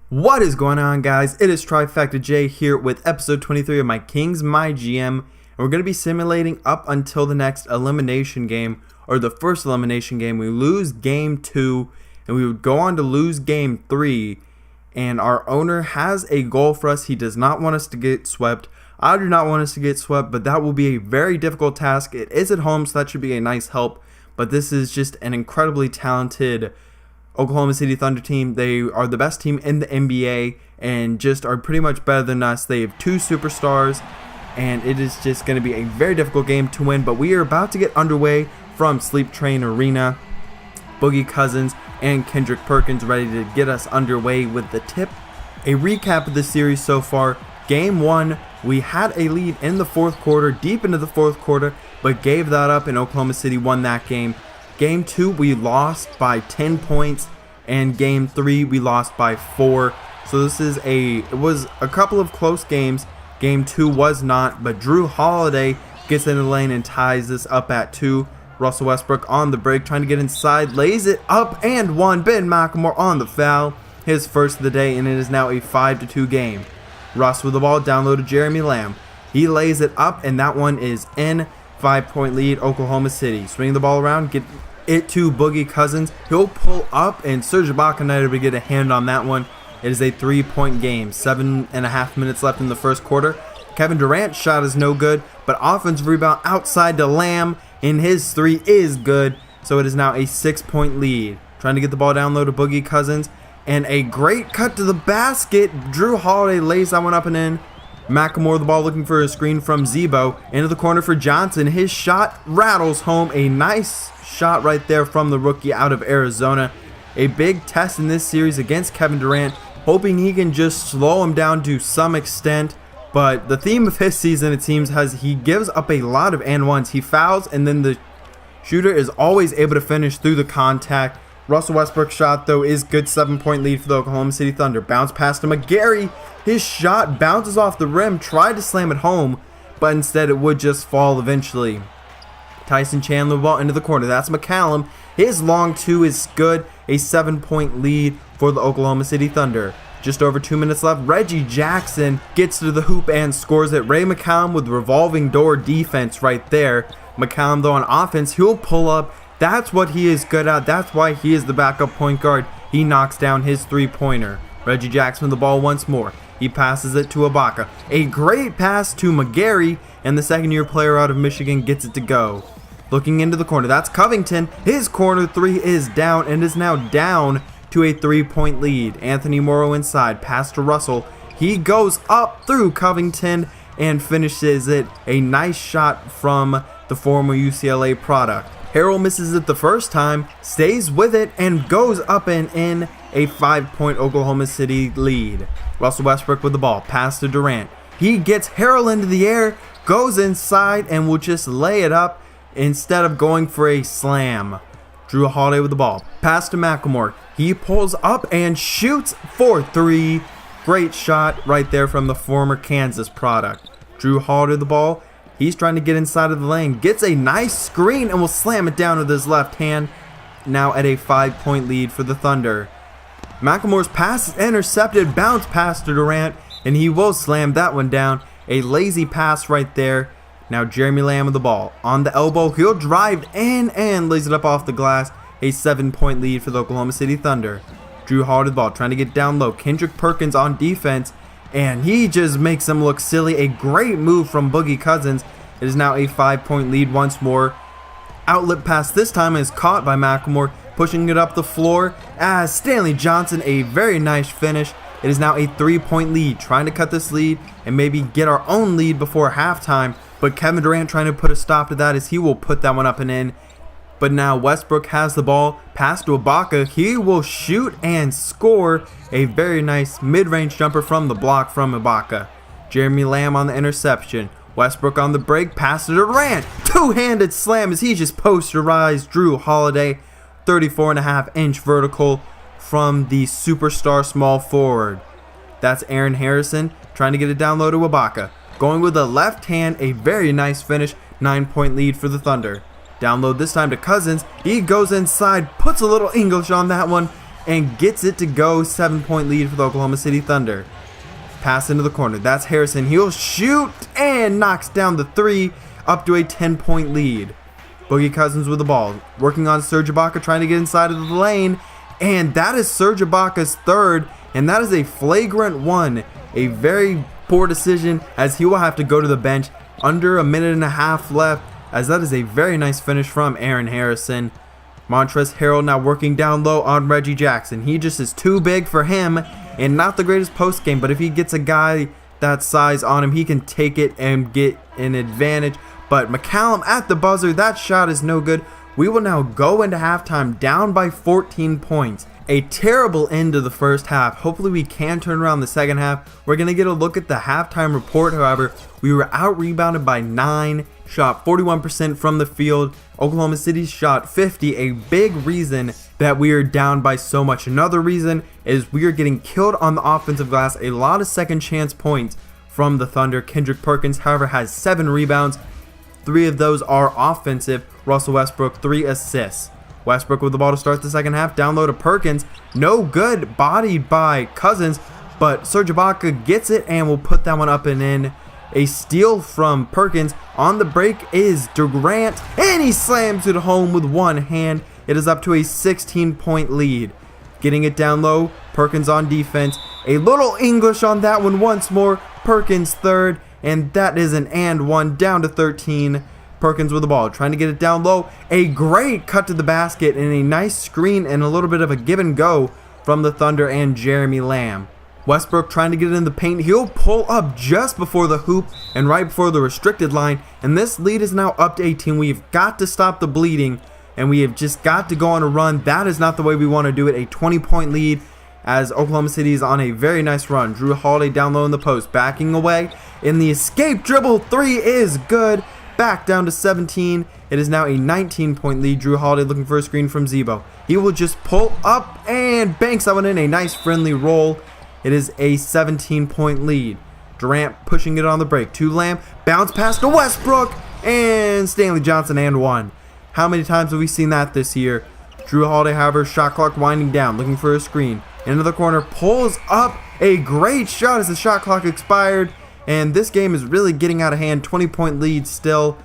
What is going on, guys? It is Trifecta J here with episode 23 of my Kings MyGM, and we're going to be simulating up until the next elimination game, or the first elimination game. We lose game 2, and we would go on to lose game 3, and our owner has a goal for us. He does not want us to get swept. I do not want us to get swept, but that will be a very difficult task. It is at home, so that should be a nice help, but this is just an incredibly talented Oklahoma City Thunder team. They are the best team in the NBA and just are pretty much better than us. They have 2 superstars, and it is just going to be a very difficult game to win, but we are about to get underway from Sleep Train Arena. Boogie Cousins and Kendrick Perkins ready to get us underway with the tip. A recap of the series so far. Game 1, we had a lead in the 4th quarter, deep into the 4th quarter, but gave that up, and Oklahoma City won that game. Game 2, we lost by 10 points, and Game 3, we lost by 4. So it was a couple of close games. Game 2 was not, but Drew Holiday gets in the lane and ties this up at 2. Russell Westbrook on the break, trying to get inside, lays it up and 1. Ben McLemore on the foul, his first of the day, and it is now a 5-2 game. Russ with the ball, down low to Jeremy Lamb. He lays it up, and that one is in. 5-point lead, Oklahoma City. Swing the ball around, get it to Boogie Cousins. He'll pull up, and Serge Ibaka not able to get a hand on that one. It is a 3-point game. 7.5 minutes left in the first quarter. Kevin Durant's shot is no good, but offensive rebound outside to Lamb, and his 3 is good. So it is now a 6-point lead. Trying to get the ball down low to Boogie Cousins, and a great cut to the basket. Drew Holiday lays that one up and in. McLemore the ball, looking for a screen from Zebo. Into the corner for Johnson. His shot rattles home. A nice shot right there from the rookie out of Arizona. A big test in this series against Kevin Durant, hoping he can just slow him down to some extent. But the theme of his season, it seems, he gives up a lot of and ones. He fouls, and then the shooter is always able to finish through the contact. Russell Westbrook's shot, though, is good. 7-point lead for the Oklahoma City Thunder. Bounce pass to McGarry. His shot bounces off the rim. Tried to slam it home, but instead it would just fall eventually. Tyson Chandler ball into the corner. That's McCallum. His long 2 is good. A 7-point lead for the Oklahoma City Thunder. Just over 2 minutes left. Reggie Jackson gets to the hoop and scores it. Ray McCallum with revolving door defense right there. McCallum, though, on offense, he'll pull up. That's what he is good at. That's why he is the backup point guard. He knocks down his 3-pointer. Reggie Jackson with the ball once more. He passes it to Ibaka. A great pass to McGarry, and the second-year player out of Michigan gets it to go. Looking into the corner, that's Covington. His corner 3 is down, and is now down to a 3-point lead. Anthony Morrow inside, pass to Russell. He goes up through Covington and finishes it. A nice shot from the former UCLA product. Harrell misses it the first time, stays with it, and goes up and in. A 5-point Oklahoma City lead. Russell Westbrook with the ball, pass to Durant. He gets Harrell into the air, goes inside, and will just lay it up instead of going for a slam. Drew Holiday with the ball, pass to McLemore. He pulls up and shoots for 3. Great shot right there from the former Kansas product. Drew Holiday with the ball. He's trying to get inside of the lane, gets a nice screen, and will slam it down with his left hand. Now at a 5-point lead for the Thunder. McLemore's pass is intercepted, bounce pass to Durant, and he will slam that one down. A lazy pass right there. Now Jeremy Lamb with the ball. On the elbow, he'll drive in and lays it up off the glass. A 7-point lead for the Oklahoma City Thunder. Drew Holiday with the ball, trying to get down low. Kendrick Perkins on defense, and he just makes him look silly. A great move from Boogie Cousins. It is now a 5-point lead once more. Outlet pass this time is caught by McLemore, pushing it up the floor as Stanley Johnson. A very nice finish. It is now a 3-point lead, trying to cut this lead and maybe get our own lead before halftime. But Kevin Durant trying to put a stop to that as he will put that one up and in. But now Westbrook has the ball, pass to Ibaka. He will shoot and score. A very nice mid-range jumper from the block from Ibaka. Jeremy Lamb on the interception. Westbrook on the break, pass to Durant. Two-handed slam as he just posterized Drew Holiday. 34.5-inch vertical from the superstar small forward. That's Aaron Harrison trying to get it down low to Ibaka. Going with the left hand, a very nice finish. 9-point lead for the Thunder. Down low this time to Cousins. He goes inside, puts a little English on that one, and gets it to go. 7-point lead for the Oklahoma City Thunder. Pass into the corner. That's Harrison. He'll shoot and knocks down the 3, up to a 10-point lead. Boogie Cousins with the ball, working on Serge Ibaka, trying to get inside of the lane, and that is Serge Ibaka's 3rd, and that is a flagrant 1. A very poor decision, as he will have to go to the bench under a minute and a half left, as that is a very nice finish from Aaron Harrison. Montrezl Harrell now working down low on Reggie Jackson. He just is too big for him, and not the greatest post game, but if he gets a guy that size on him, he can take it and get an advantage. But McCallum at the buzzer, that shot is no good. We will now go into halftime down by 14 points. A terrible end to the first half. Hopefully we can turn around the second half. We're going to get a look at the halftime report, however. We were out-rebounded by 9, shot 41% from the field. Oklahoma City shot 50, a big reason that we are down by so much. Another reason is we are getting killed on the offensive glass. A lot of second chance points from the Thunder. Kendrick Perkins, however, has 7 rebounds. 3 of those are offensive. Russell Westbrook, 3 assists. Westbrook with the ball to start the second half. Down low to Perkins. No good. Bodied by Cousins. But Serge Ibaka gets it and will put that one up and in. A steal from Perkins. On the break is Durant. And he slams it home with one hand. It is up to a 16-point lead. Getting it down low. Perkins on defense. A little English on that one once more. Perkins 3rd. And that is an and 1, down to 13. Perkins with the ball, trying to get it down low. A great cut to the basket and a nice screen and a little bit of a give and go from the Thunder and Jeremy Lamb. Westbrook trying to get it in the paint. He'll pull up just before the hoop and right before the restricted line. And this lead is now up to 18. We've got to stop the bleeding and we have just got to go on a run. That is not the way we want to do it. A 20-point lead as Oklahoma City is on a very nice run. Drew Holiday down low in the post, backing away. In the escape dribble, 3 is good. Back down to 17. It is now a 19-point lead. Drew Holiday looking for a screen from Zebo. He will just pull up and banks that one in. A nice friendly roll. It is a 17-point lead. Durant pushing it on the break to Lamb. Bounce pass to Westbrook. And Stanley Johnson and 1. How many times have we seen that this year? Drew Holiday, however, shot clock winding down, looking for a screen. Into the corner, pulls up. A great shot as the shot clock expired. And this game is really getting out of hand. 20-point lead still.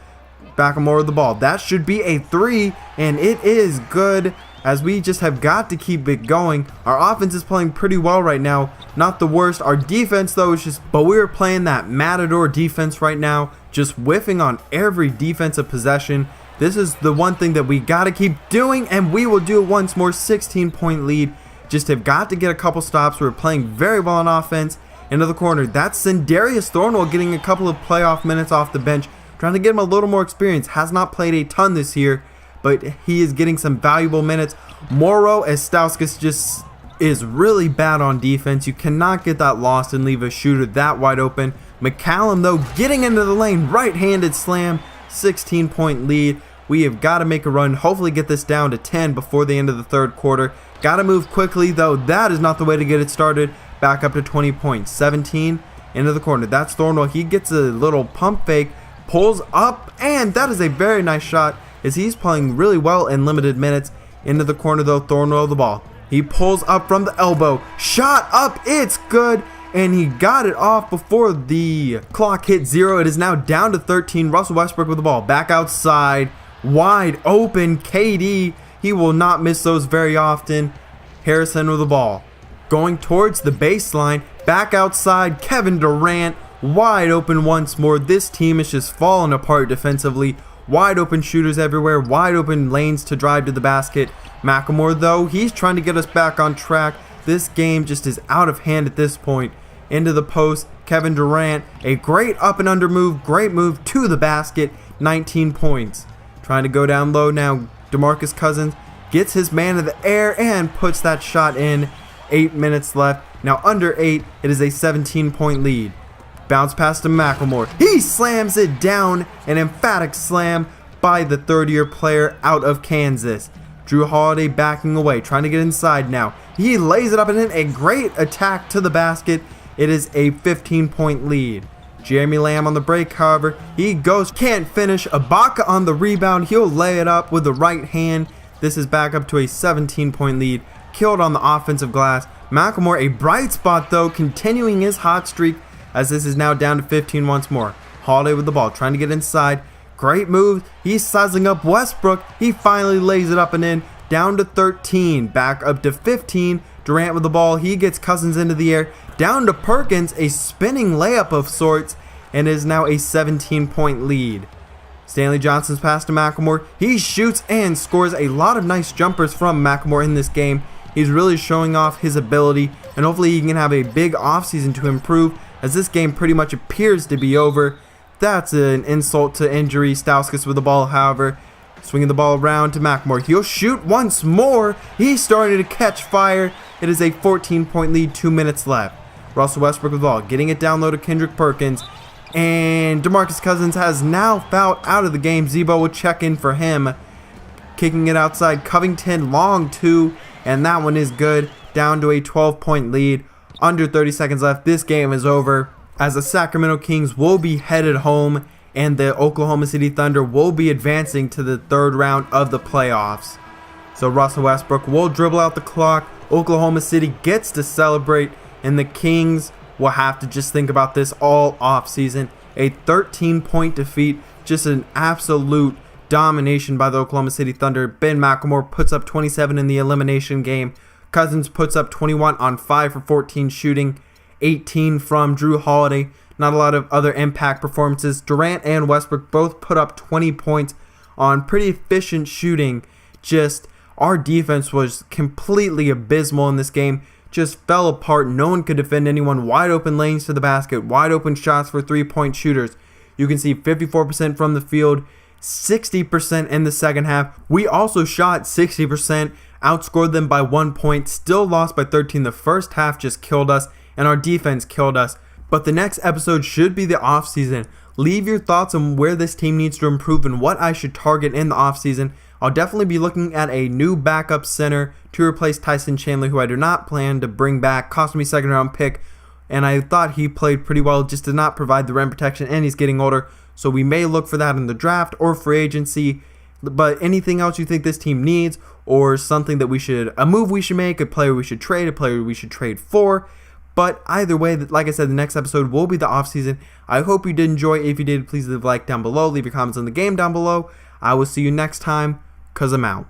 Backmore with the ball. That should be a 3, and it is good, as we just have got to keep it going. Our offense is playing pretty well right now. Not the worst. Our defense, though, is just... But we're playing that matador defense right now, just whiffing on every defensive possession. This is the one thing that we got to keep doing, and we will do it once more. 16-point lead. Just have got to get a couple stops. We're playing very well on offense. Into the corner. That's Sindarius Thornwell getting a couple of playoff minutes off the bench. Trying to get him a little more experience. Has not played a ton this year, but he is getting some valuable minutes. Moro Estauskas just is really bad on defense. You cannot get that lost and leave a shooter that wide open. McCallum, though, getting into the lane. Right-handed slam. 16-point lead. We have got to make a run. Hopefully get this down to 10 before the end of the third quarter. Got to move quickly, though. That is not the way to get it started. Back up to 20 points. 17 into the corner. That's Thornwell. He gets a little pump fake, pulls up, and that is a very nice shot as he's playing really well in limited minutes. Into the corner, though. Thornwell the ball. He pulls up from the elbow. Shot up. It's good. And he got it off before the clock hit 0. It is now down to 13. Russell Westbrook with the ball. Back outside. Wide open. KD. He will not miss those very often. Harrison with the ball. Going towards the baseline, back outside, Kevin Durant, wide open once more. This team is just falling apart defensively. Wide open shooters everywhere, wide open lanes to drive to the basket. McLemore, though, he's trying to get us back on track. This game just is out of hand at this point. Into the post, Kevin Durant, a great up and under move, great move to the basket, 19 points. Trying to go down low now, DeMarcus Cousins gets his man in the air and puts that shot in. 8 minutes left. Now under 8, it is a 17-point lead. Bounce pass to McLemore. He slams it down. An emphatic slam by the third-year player out of Kansas. Drew Holiday backing away, trying to get inside now. He lays it up and in. A great attack to the basket. It is a 15-point lead. Jeremy Lamb on the break, however. He goes, can't finish. Ibaka on the rebound. He'll lay it up with the right hand. This is back up to a 17-point lead. killed on the offensive glass. Macklemore, a bright spot though, continuing his hot streak as this is now down to 15 once more. Holiday with the ball, trying to get inside. Great move. He's sizing up Westbrook. He finally lays it up and in. Down to 13. Back up to 15. Durant with the ball. He gets Cousins into the air. Down to Perkins. A spinning layup of sorts. And is now a 17-point lead. Stanley Johnson's pass to Macklemore. He shoots and scores. A lot of nice jumpers from Macklemore in this game. He's really showing off his ability. And hopefully he can have a big offseason to improve, as this game pretty much appears to be over. That's an insult to injury. Stauskas with the ball, however. Swinging the ball around to Macklemore. He'll shoot once more. He's starting to catch fire. It is a 14-point lead, 2 minutes left. Russell Westbrook with the ball, getting it down low to Kendrick Perkins. And DeMarcus Cousins has now fouled out of the game. Zebo will check in for him. Kicking it outside. Covington, long two. And that one is good. Down to a 12-point lead. Under 30 seconds left. This game is over, as the Sacramento Kings will be headed home and the Oklahoma City Thunder will be advancing to the third round of the playoffs. So Russell Westbrook will dribble out the clock. Oklahoma City gets to celebrate, and the Kings will have to just think about this all offseason. A 13-point defeat, just an absolute domination by the Oklahoma City Thunder. Ben McLemore puts up 27 in the elimination game. Cousins puts up 21 on 5 for 14 shooting, 18 from Drew Holiday. Not a lot of other impact performances. Durant and Westbrook both put up 20 points on pretty efficient shooting. Just our defense was completely abysmal in this game. Just fell apart. No one could defend anyone. Wide open lanes to the basket. Wide open shots for 3-point shooters. You can see 54% from the field, 60% in the second half. We also shot 60%. Outscored them by 1 point, still lost by 13. The first half just killed us, and our defense killed us. But the next episode should be the offseason. Leave your thoughts on where this team needs to improve and what I should target in the offseason. I'll definitely be looking at a new backup center to replace Tyson Chandler, who I do not plan to bring back. Cost me second round pick, and I thought he played pretty well, just did not provide the rim protection, and he's getting older. So we may look for that in the draft or free agency. But anything else you think this team needs, or something that a move we should make, a player we should trade, a player we should trade for. But either way, like I said, the next episode will be the offseason. I hope you did enjoy. If you did, please leave a like down below. Leave your comments on the game down below. I will see you next time, 'cause I'm out.